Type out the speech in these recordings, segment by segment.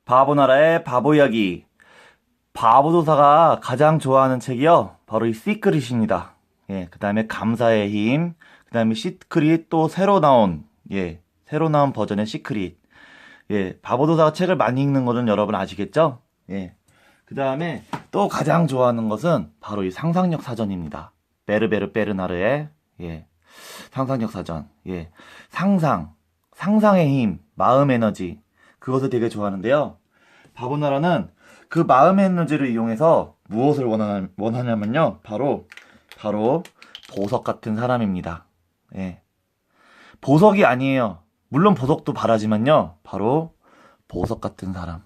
바보나라의 바보 이야기. 바보도사가 가장 좋아하는 책이요. 바로 이 시크릿입니다. 예, 그 다음에 감사의 힘. 그 다음에 시크릿 또 새로 나온 버전의 시크릿. 예, 바보도사가 책을 많이 읽는 거는 여러분 아시겠죠? 예. 그 다음에 또 가장 좋아하는 것은 바로 이 상상력 사전입니다. 베르베르 베르나르의, 예, 상상력 사전. 예, 상상의 힘, 마음 에너지. 그것을 되게 좋아하는데요. 바보나라는 그 마음의 에너지를 이용해서 무엇을 원하냐면요. 바로 보석 같은 사람입니다. 예. 보석이 아니에요. 물론 보석도 바라지만요. 바로 보석 같은 사람.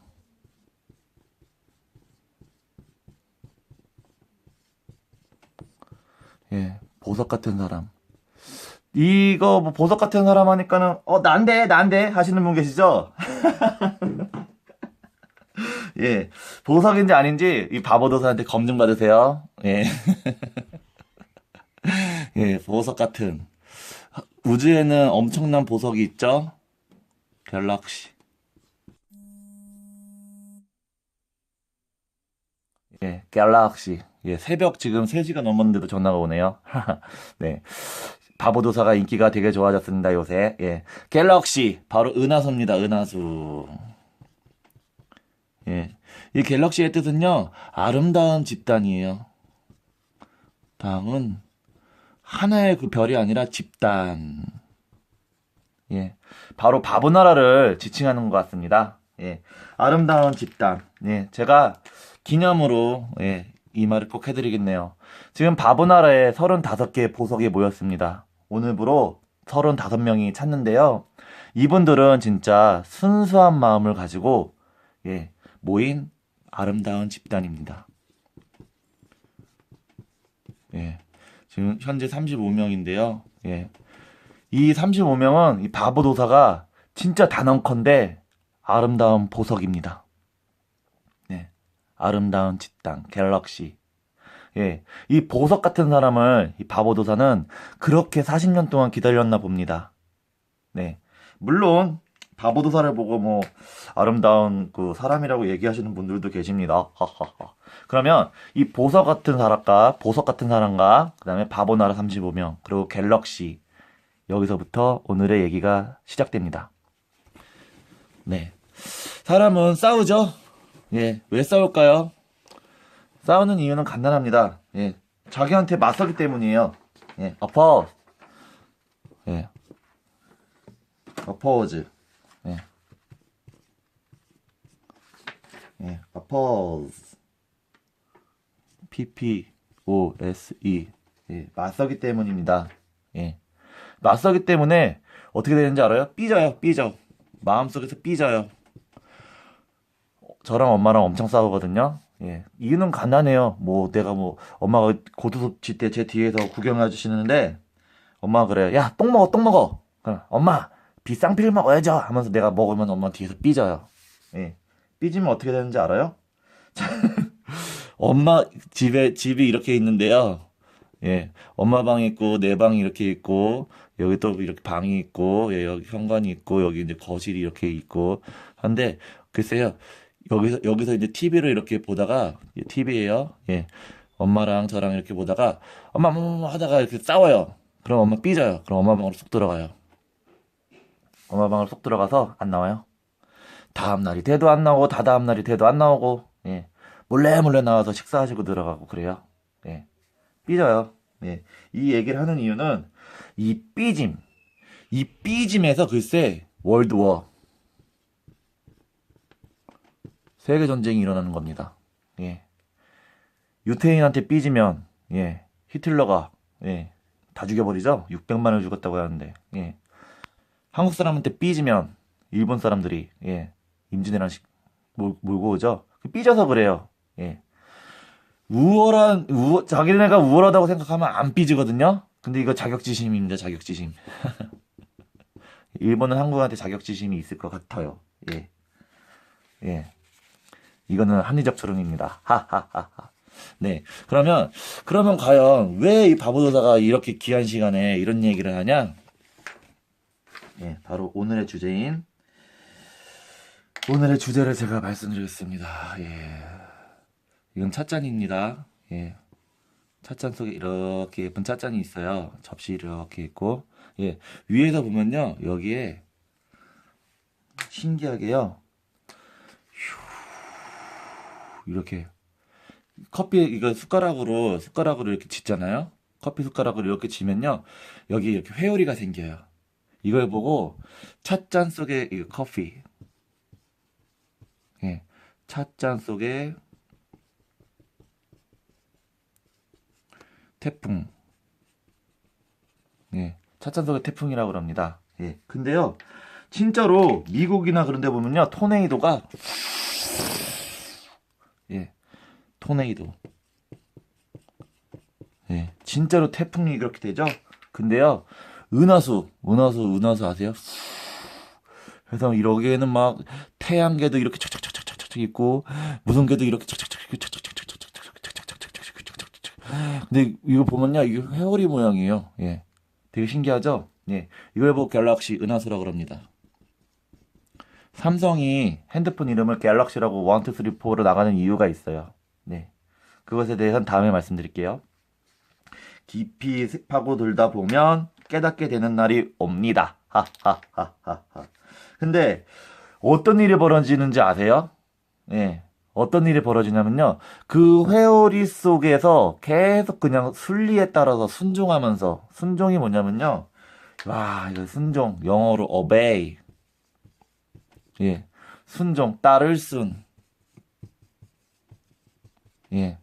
예, 보석 같은 사람. 이거 뭐 보석 같은 사람 하니까는 난데 하시는 분 계시죠? 예, 보석인지 아닌지 이 바보도사한테 검증 받으세요. 예, 예, 보석 같은 우주에는 엄청난 보석이 있죠. 갤럭시. 예, 갤럭시. 예, 새벽 지금 3시가 넘었는데도 전화가 오네요. 네. 바보도사가 인기가 되게 좋아졌습니다, 요새. 예. 갤럭시. 바로 은하수입니다, 은하수. 예. 이 갤럭시의 뜻은요, 아름다운 집단이에요. 다음은 하나의 그 별이 아니라 집단. 예. 바로 바보나라를 지칭하는 것 같습니다. 예. 아름다운 집단. 예. 제가 기념으로, 예, 이 말을 꼭 해드리겠네요. 지금 바보나라에 35개의 보석이 모였습니다. 오늘부로 35명이 찾는데요. 이분들은 진짜 순수한 마음을 가지고, 예, 모인 아름다운 집단입니다. 예. 지금 현재 35명인데요. 예. 이 35명은 이 바보도사가 진짜 단언컨대 아름다운 보석입니다. 네. 아름다운 집단, 갤럭시. 예. 이 보석 같은 사람을 이 바보도사는 그렇게 40년 동안 기다렸나 봅니다. 네. 물론, 바보도사를 보고 뭐, 아름다운 그 사람이라고 얘기하시는 분들도 계십니다. 하하하. 그러면 이 보석 같은 사람과, 그 다음에 바보나라 35명, 그리고 갤럭시. 여기서부터 오늘의 얘기가 시작됩니다. 네. 사람은 싸우죠? 예. 왜 싸울까요? 싸우는 이유는 간단합니다. 예. 자기한테 맞서기 때문이에요. 예. oppose. 예. oppose. 예. 예. oppose. P-P-O-S-E. 예. 맞서기 때문입니다. 예. 맞서기 때문에 어떻게 되는지 알아요? 삐져. 마음속에서 삐져요. 저랑 엄마랑 엄청 싸우거든요. 예. 이유는 간단해요. 내가 엄마가 고두톱 때 제 뒤에서 구경해 주시는데, 엄마가 그래요. 야, 똥 먹어. 엄마, 비쌍피를 먹어야죠. 하면서 내가 먹으면 엄마 뒤에서 삐져요. 예. 삐지면 어떻게 되는지 알아요? 엄마 집이 이렇게 있는데요. 예. 엄마 방이 있고, 내 방이 이렇게 있고, 여기 또 이렇게 방이 있고, 예, 여기 현관이 있고, 여기 이제 거실이 이렇게 있고, 한데, 글쎄요. 여기서 이제 TV를 이렇게 보다가, TV예요. 예. 엄마랑 저랑 이렇게 보다가, 엄마, 하다가 이렇게 싸워요. 그럼 엄마 삐져요. 그럼 엄마 방으로 쏙 들어가요. 엄마 방으로 쏙 들어가서 안 나와요. 다음 날이 돼도 안 나오고, 다다음 날이 돼도 안 나오고, 예. 몰래 나와서 식사하시고 들어가고 그래요. 예. 삐져요. 예. 이 얘기를 하는 이유는, 이 삐짐에서 글쎄, 월드워. 세계전쟁이 일어나는 겁니다. 예. 유태인한테 삐지면, 예. 히틀러가, 예. 다 죽여버리죠? 600만을 죽었다고 하는데, 예. 한국 사람한테 삐지면, 일본 사람들이, 예. 임진왜란 몰고 오죠? 삐져서 그래요. 예. 자기네가 우월하다고 생각하면 안 삐지거든요? 근데 이거 자격지심입니다, 자격지심. 일본은 한국한테 자격지심이 있을 것 같아요. 예. 예. 이거는 합리적 추론입니다. 하하하하. 네. 그러면 과연 왜 이 바보도사가 이렇게 귀한 시간에 이런 얘기를 하냐? 예. 바로 오늘의 주제인 오늘의 주제를 제가 말씀드리겠습니다. 예. 이건 찻잔입니다. 예. 찻잔 속에 이렇게 예쁜 찻잔이 있어요. 접시 이렇게 있고, 예. 위에서 보면요, 여기에 신기하게요, 이렇게 커피 이거 숟가락으로 이렇게 짓잖아요. 커피 숟가락으로 이렇게 지면요, 여기 이렇게 회오리가 생겨요. 이걸 보고 찻잔 속에 이 커피, 예. 찻잔 속에 태풍, 예. 찻잔 속에 태풍이라고 합니다. 예. 근데요, 진짜로 미국이나 그런 데 보면요, 토네이도가, 예. 토네이도, 예. 진짜로 태풍이 그렇게 되죠. 근데요, 은하수 아세요? 그래서 여기에는 막 태양계도 이렇게 착착착착착착 있고, 무슨 개도 이렇게 착착착 근데 이거 보면요, 이게 회오리 모양이에요. 예. 되게 신기하죠? 예. 이걸 보고 갤럭시 은하수라고 합니다. 삼성이 핸드폰 이름을 갤럭시라고 1, 2, 3, 4로 나가는 이유가 있어요. 네. 그것에 대해서는 다음에 말씀드릴게요. 깊이 파고들다 보면 깨닫게 되는 날이 옵니다. 하하하하하. 근데 어떤 일이 벌어지는지 아세요? 예. 어떤 일이 벌어지냐면요. 그 회오리 속에서 계속 그냥 순리에 따라서 순종하면서, 순종이 뭐냐면요. 와, 이거 순종. 영어로 obey. 예. 순종, 따를 순. 예.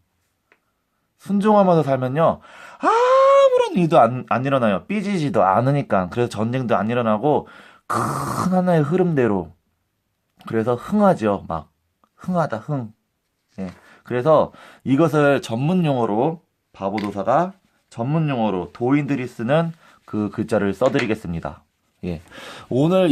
순종하면서 살면요. 아무런 일도 안 일어나요. 삐지지도 않으니까. 그래서 전쟁도 안 일어나고, 큰 하나의 흐름대로. 그래서 흥하죠. 막. 흥하다, 흥. 예. 그래서 이것을 전문 용어로, 바보도사가 전문 용어로 도인들이 쓰는 그 글자를 써드리겠습니다. 예. 오늘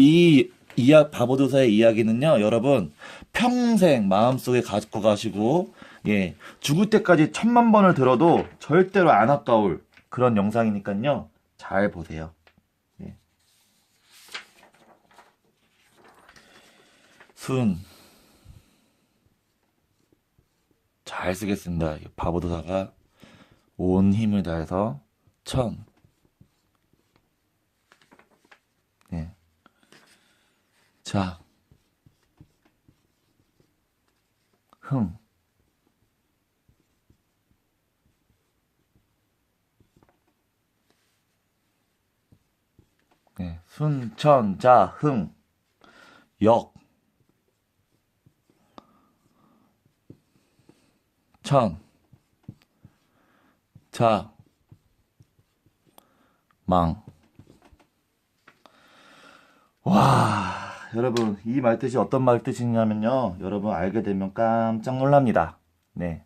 바보도사의 이야기는요, 여러분, 평생 마음속에 가지고 가시고, 예. 죽을 때까지 1000만 번을 들어도 절대로 안 아까울 그런 영상이니까요, 잘 보세요. 예. 순. 잘 쓰겠습니다. 바보도사가 온 힘을 다해서 천. 예. 자, 흥. 예. 순, 천, 자, 흥. 역. 천. 자, 망. 와, 여러분, 이 말뜻이 어떤 말뜻이냐면요. 여러분 알게 되면 깜짝 놀랍니다. 네.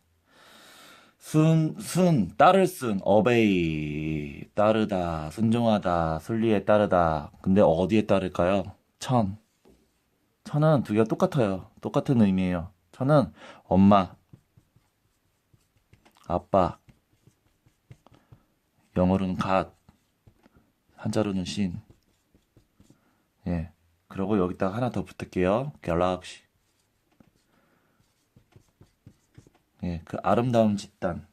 따를 순, obey, 따르다, 순종하다, 순리에 따르다. 근데 어디에 따를까요? 천. 천은 두 개가 똑같아요. 똑같은 의미예요. 천은 엄마, 아빠, 영어로는 God, 한자로는 신. 예. 그리고 여기다가 하나 더 붙을게요. 갤럭시. 예. 그 아름다운 집단.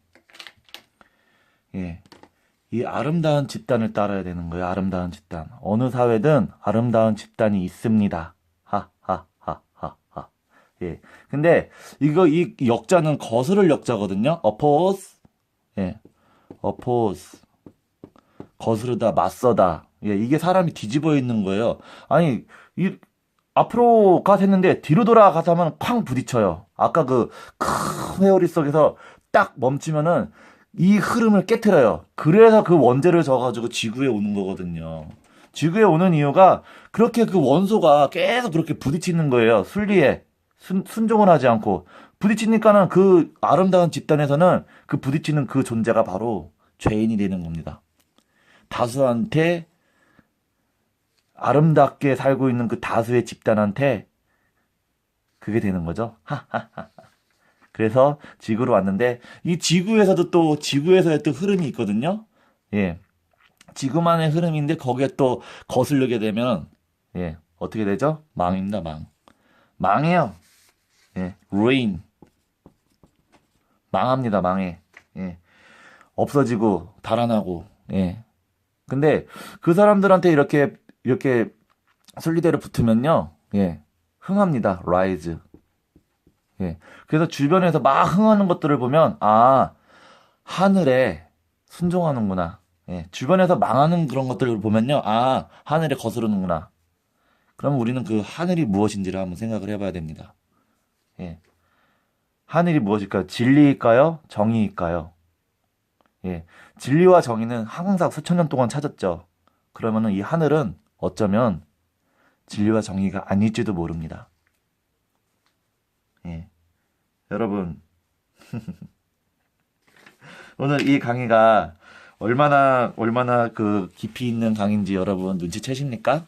예. 이 아름다운 집단을 따라야 되는 거예요. 아름다운 집단. 어느 사회든 아름다운 집단이 있습니다. 하하하하하. 예. 근데 이 역자는 거스를 역자거든요. oppose. 예. oppose. 거스르다, 맞서다. 예, 이게 사람이 뒤집어 있는 거예요. 아니, 앞으로 했는데 뒤로 돌아가서 하면 쾅 부딪혀요. 아까 그 큰 회오리 속에서 딱 멈추면은 이 흐름을 깨트려요. 그래서 그 원죄를 져가지고 지구에 오는 거거든요. 지구에 오는 이유가 그렇게 그 원소가 계속 그렇게 부딪히는 거예요. 순리에. 순종을 하지 않고. 부딪히니까는 그 아름다운 집단에서는 그 부딪히는 그 존재가 바로 죄인이 되는 겁니다. 다수한테 아름답게 살고 있는 그 다수의 집단한테 그게 되는 거죠. 그래서 지구로 왔는데 이 지구에서의 또 흐름이 있거든요. 예. 지구만의 흐름인데 거기에 또 거슬리게 되면 예, 어떻게 되죠? 망입니다, 망. 망해요. 예, ruin. 망합니다, 망해. 예, 없어지고, 달아나고, 예. 근데 그 사람들한테 이렇게 순리대로 붙으면요, 예, 흥합니다, rise. 예. 그래서 주변에서 막 흥하는 것들을 보면, 아, 하늘에 순종하는구나. 예. 주변에서 망하는 그런 것들을 보면요, 아, 하늘에 거스르는구나. 그럼 우리는 그 하늘이 무엇인지를 한번 생각을 해봐야 됩니다. 예. 하늘이 무엇일까요? 진리일까요? 정의일까요? 예. 진리와 정의는 항상 수천 년 동안 찾았죠. 그러면은 이 하늘은 어쩌면 진리와 정의가 아닐지도 모릅니다. 예. 여러분, 오늘 이 강의가 얼마나 그 깊이 있는 강의인지 여러분 눈치채십니까?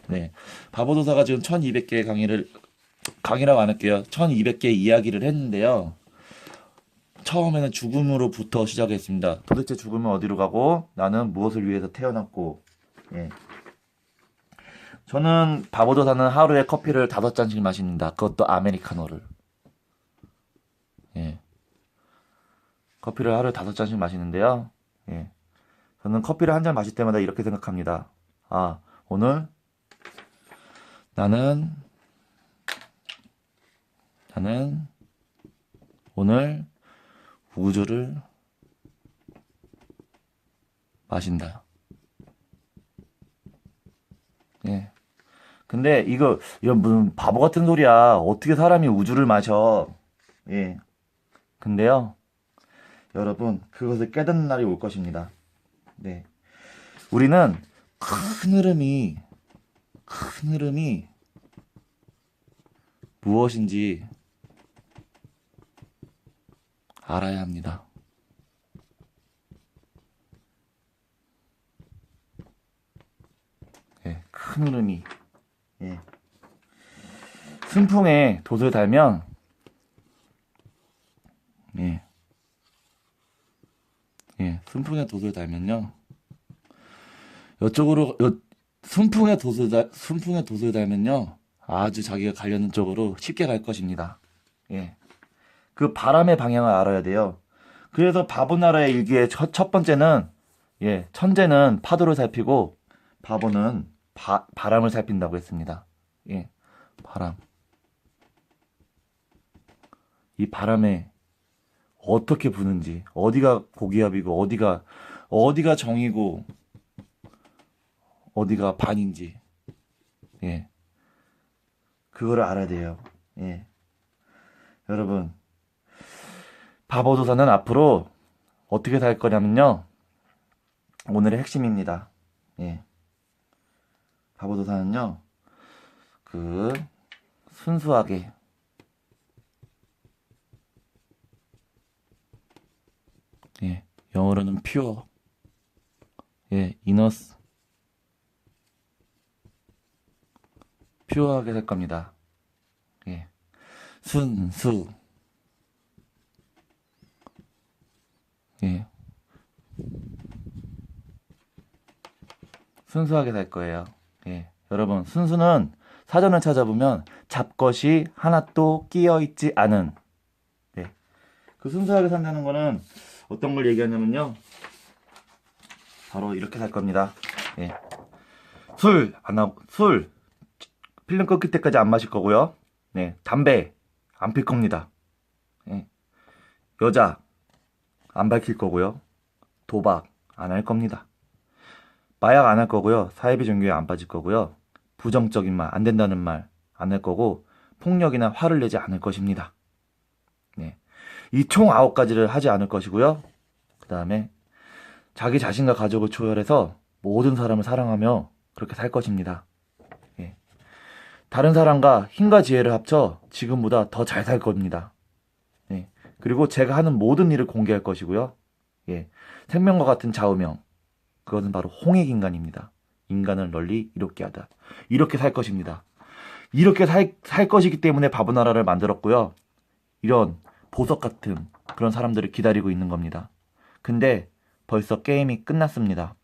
네. 바보도사가 지금 1200개 강의라고 안 할게요. 1200개 이야기를 했는데요. 처음에는 죽음으로부터 시작했습니다. 도대체 죽으면 어디로 가고, 나는 무엇을 위해서 태어났고, 예. 저는 바보도사는 하루에 커피를 5잔씩 마십니다. 그것도 아메리카노를. 예. 커피를 하루에 5잔씩 마시는데요. 예. 저는 커피를 한 잔 마실 때마다 이렇게 생각합니다. 아, 나는 오늘 우주를 마신다. 예. 근데 이건 무슨 바보 같은 소리야. 어떻게 사람이 우주를 마셔. 예. 근데요, 여러분, 그것을 깨닫는 날이 올 것입니다. 네. 우리는 큰 흐름이 무엇인지 알아야 합니다. 예, 큰 흐름이. 예. 순풍에 돛을 달면, 예, 순풍에 돛을 달면요, 순풍에 돛을 달면요, 아주 자기가 가려는 쪽으로 쉽게 갈 것입니다. 예. 그 바람의 방향을 알아야 돼요. 그래서 바보나라의 일기의 첫 번째는, 예, 천재는 파도를 살피고, 바보는 바람을 살핀다고 했습니다. 예, 바람. 이 바람에 어떻게 부는지, 어디가 고기압이고, 어디가 정이고, 어디가 반인지, 예, 그거를 알아야 돼요. 예. 여러분, 바보도사는 앞으로 어떻게 살 거냐면요, 오늘의 핵심입니다. 예. 바보도사는요, 순수하게, 예, 영어로는 pure, 예, 이너스, 퓨어하게 살 겁니다. 예, 순수, 예, 순수하게 살 거예요. 예, 여러분, 순수는 사전을 찾아보면 잡것이 하나도 끼어 있지 않은, 예, 그 순수하게 산다는 거는 어떤 걸 얘기하냐면요, 바로 이렇게 살 겁니다. 예, 술, 필름 끊길 때까지 안 마실 거고요. 네, 담배 안 필 겁니다. 예, 여자 안 밝힐 거고요. 도박 안 할 겁니다. 마약 안 할 거고요. 사회비 종교에 안 빠질 거고요. 부정적인 말, 안 된다는 말 안 할 거고, 폭력이나 화를 내지 않을 것입니다. 네, 이 총 9가지를 하지 않을 것이고요. 그 다음에 자기 자신과 가족을 초월해서 모든 사람을 사랑하며 그렇게 살 것입니다. 예. 다른 사람과 힘과 지혜를 합쳐 지금보다 더 잘 살 겁니다. 예. 그리고 제가 하는 모든 일을 공개할 것이고요. 예. 생명과 같은 좌우명, 그것은 바로 홍익인간입니다. 인간을 널리 이롭게 하다. 이렇게 살 것입니다. 이렇게 살 것이기 때문에 바보나라를 만들었고요. 이런 보석 같은 그런 사람들을 기다리고 있는 겁니다. 근데 벌써 게임이 끝났습니다.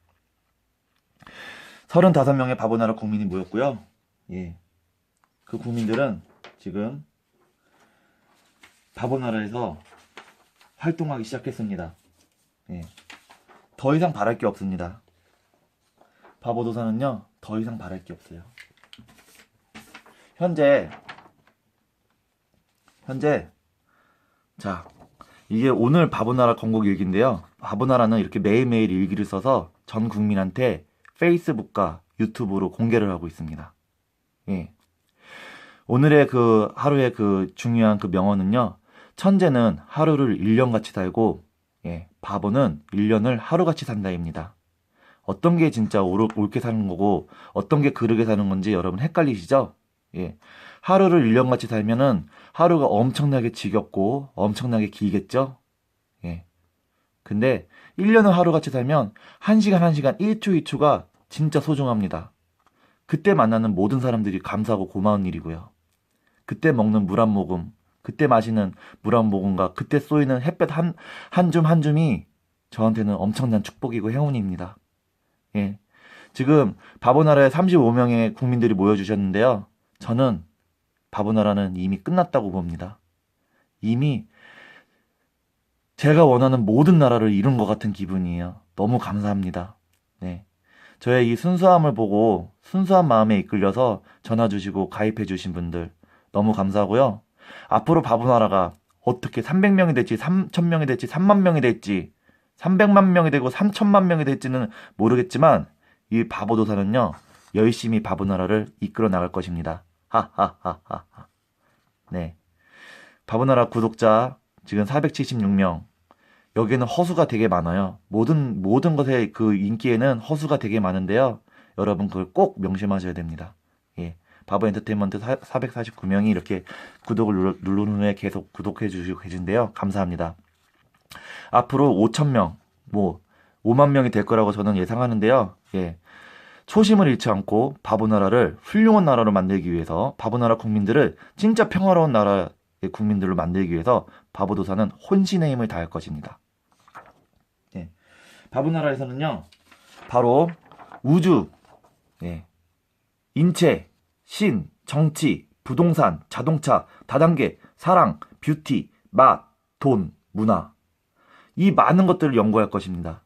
35명의 바보나라 국민이 모였고요. 예. 그 국민들은 지금 바보나라에서 활동하기 시작했습니다. 예. 더 이상 바랄 게 없습니다. 바보도사는요, 더 이상 바랄 게 없어요. 현재, 자, 이게 오늘 바보나라 건국 일기인데요. 바보나라는 이렇게 매일매일 일기를 써서 전 국민한테 페이스북과 유튜브로 공개를 하고 있습니다. 예. 오늘의 그 하루의 그 중요한 그 명언은요. 천재는 하루를 1년같이 살고, 예, 바보는 1년을 하루같이 산다입니다. 어떤 게 진짜 옳게 사는 거고, 어떤 게 그르게 사는 건지 여러분 헷갈리시죠? 예. 하루를 1년같이 살면은 하루가 엄청나게 지겹고 엄청나게 길겠죠? 예. 근데 1년을 하루같이 살면 1시간 1시간 1초 2초가 진짜 소중합니다. 그때 만나는 모든 사람들이 감사하고 고마운 일이고요. 그때 먹는 물 한 모금, 그때 마시는 물 한 모금과 그때 쏘이는 햇볕 한 줌 한 줌이 저한테는 엄청난 축복이고 행운입니다. 예. 지금 바보나라에 35명의 국민들이 모여주셨는데요. 저는 바보나라는 이미 끝났다고 봅니다. 이미 제가 원하는 모든 나라를 이룬 것 같은 기분이에요. 너무 감사합니다. 네. 저의 이 순수함을 보고 순수한 마음에 이끌려서 전화 주시고 가입해 주신 분들 너무 감사하고요. 앞으로 바보나라가 어떻게 300명이 될지 3,000명이 될지 3만 명이 될지 300만 명이 되고 3천만 명이 될지는 모르겠지만 이 바보도사는요. 열심히 바보나라를 이끌어 나갈 것입니다. 하하하하. 네. 바보나라 구독자 지금 476명. 여기에는 허수가 되게 많아요. 모든 것의 그 인기에는 허수가 되게 많은데요. 여러분 그걸 꼭 명심하셔야 됩니다. 예. 바보 엔터테인먼트 449명이 이렇게 구독을 누른 후에 계속 구독해 주시고 계신데요. 감사합니다. 앞으로 5,000명, 5만 명이 될 거라고 저는 예상하는데요. 예. 초심을 잃지 않고 바보나라를 훌륭한 나라로 만들기 위해서 바보나라 국민들을 진짜 평화로운 나라의 국민들로 만들기 위해서 바보도사는 혼신의 힘을 다할 것입니다. 예. 바보나라에서는요. 바로 우주, 예. 인체, 신, 정치, 부동산, 자동차, 다단계, 사랑, 뷰티, 맛, 돈, 문화 이 많은 것들을 연구할 것입니다.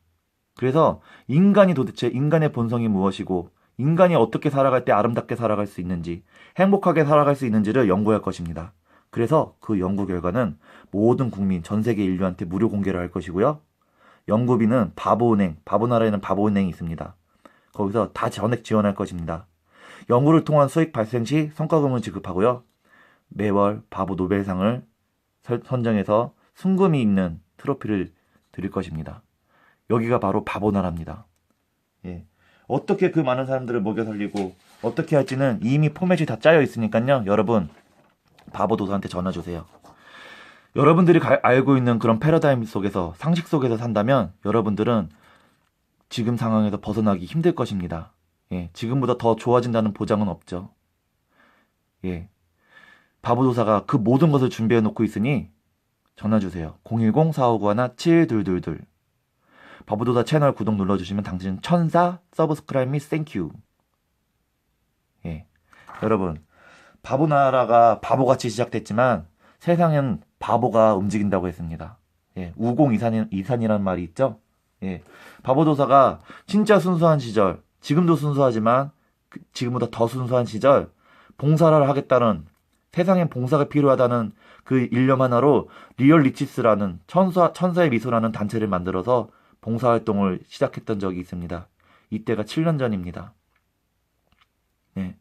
그래서 인간이 도대체 인간의 본성이 무엇이고 인간이 어떻게 살아갈 때 아름답게 살아갈 수 있는지 행복하게 살아갈 수 있는지를 연구할 것입니다. 그래서 그 연구 결과는 모든 국민 전 세계 인류한테 무료 공개를 할 것이고요. 연구비는 바보은행, 바보나라에는 바보은행이 있습니다. 거기서 다 전액 지원할 것입니다. 연구를 통한 수익 발생 시 성과금을 지급하고요. 매월 바보 노벨상을 선정해서 순금이 있는 트로피를 드릴 것입니다. 여기가 바로 바보나라입니다. 예. 어떻게 그 많은 사람들을 먹여 살리고 어떻게 할지는 이미 포맷이 다 짜여 있으니까요. 여러분 바보도사한테 전화 주세요. 여러분들이 알고 있는 그런 패러다임 속에서 상식 속에서 산다면 여러분들은 지금 상황에서 벗어나기 힘들 것입니다. 예. 지금보다 더 좋아진다는 보장은 없죠. 예. 바보도사가 그 모든 것을 준비해 놓고 있으니 전화 주세요. 010-4591-7222 바보도사 채널 구독 눌러주시면 당신 천사 서브스크라이브 및 땡큐. 예. 여러분 바보나라가 바보같이 시작됐지만 세상엔 바보가 움직인다고 했습니다. 예. 우공이산이라는 말이 있죠. 예. 바보도사가 진짜 순수한 시절 지금도 순수하지만 지금보다 더 순수한 시절 봉사를 하겠다는 세상엔 봉사가 필요하다는 그 일념 하나로 리얼 리치스라는 천사의 미소라는 단체를 만들어서 봉사활동을 시작했던 적이 있습니다. 이때가 7년 전입니다. 네.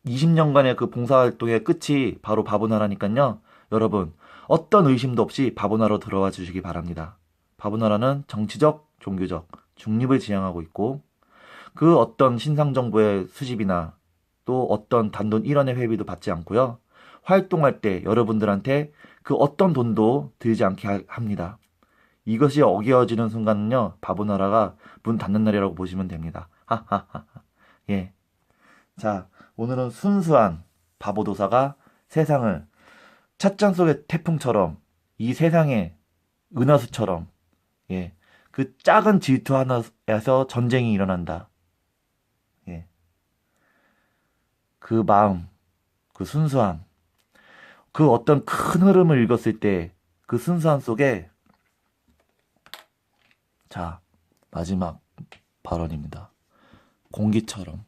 20년간의 그 봉사활동의 끝이 바로 바보나라니까요. 여러분 어떤 의심도 없이 바보나라로 들어와 주시기 바랍니다. 바보나라는 정치적, 종교적, 중립을 지향하고 있고 그 어떤 신상정보의 수집이나 또 어떤 단돈 1원의 회비도 받지 않고요. 활동할 때 여러분들한테 그 어떤 돈도 들지 않게 합니다. 이것이 어겨지는 순간은요. 바보나라가 문 닫는 날이라고 보시면 됩니다. 하하하. 예. 자, 오늘은 순수한 바보도사가 세상을 찻잔 속의 태풍처럼 이 세상의 은하수처럼 예. 그 작은 질투 하나에서 전쟁이 일어난다. 예. 그 마음, 그 순수함 그 어떤 큰 흐름을 읽었을 때 그 순수함 속에 자, 마지막 발언입니다. 공기처럼,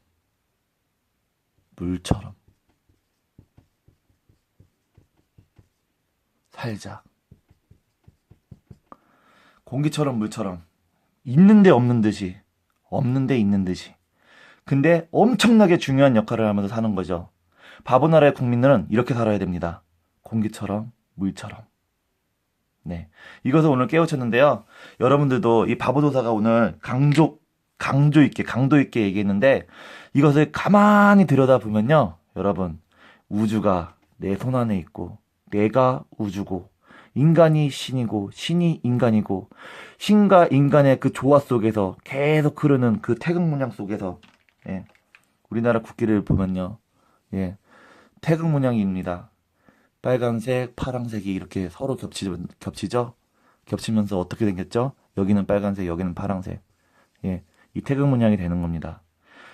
물처럼 살자. 공기처럼, 물처럼. 있는데 없는 듯이, 없는데 있는 듯이. 근데 엄청나게 중요한 역할을 하면서 사는 거죠. 바보 나라의 국민들은 이렇게 살아야 됩니다. 공기처럼, 물처럼. 네. 이것을 오늘 깨우쳤는데요. 여러분들도 이 바보도사가 오늘 강조 있게 얘기했는데 이것을 가만히 들여다보면요. 여러분, 우주가 내 손 안에 있고 내가 우주고 인간이 신이고 신이 인간이고 신과 인간의 그 조화 속에서 계속 흐르는 그 태극 문양 속에서 예. 우리나라 국기를 보면요. 예. 태극 문양입니다. 빨간색, 파란색이 이렇게 서로 겹치죠? 겹치면서 어떻게 생겼죠? 여기는 빨간색, 여기는 파란색. 예. 이 태극 문양이 되는 겁니다.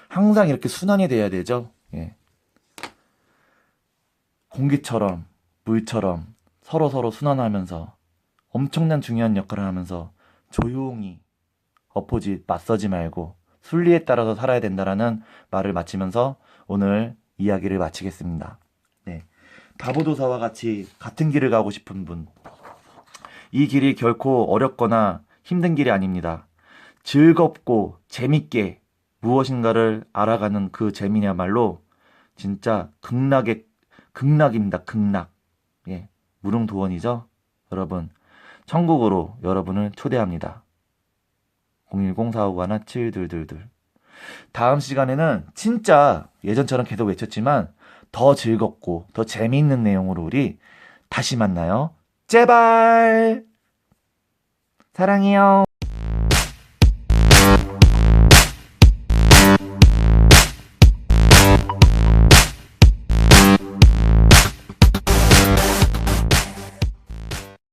항상 이렇게 순환이 돼야 되죠? 예. 공기처럼, 물처럼 서로 순환하면서 엄청난 중요한 역할을 하면서 조용히 엎어지, 맞서지 말고 순리에 따라서 살아야 된다라는 말을 마치면서 오늘 이야기를 마치겠습니다. 네. 바보도사와 같이 같은 길을 가고 싶은 분. 이 길이 결코 어렵거나 힘든 길이 아닙니다. 즐겁고 재밌게 무엇인가를 알아가는 그 재미냐말로 진짜 극락입니다. 극락. 예. 무릉도원이죠. 여러분, 천국으로 여러분을 초대합니다. 010-451-7222. 다음 시간에는 진짜 예전처럼 계속 외쳤지만 더 즐겁고 더 재미있는 내용으로 우리 다시 만나요. 제발! 사랑해요.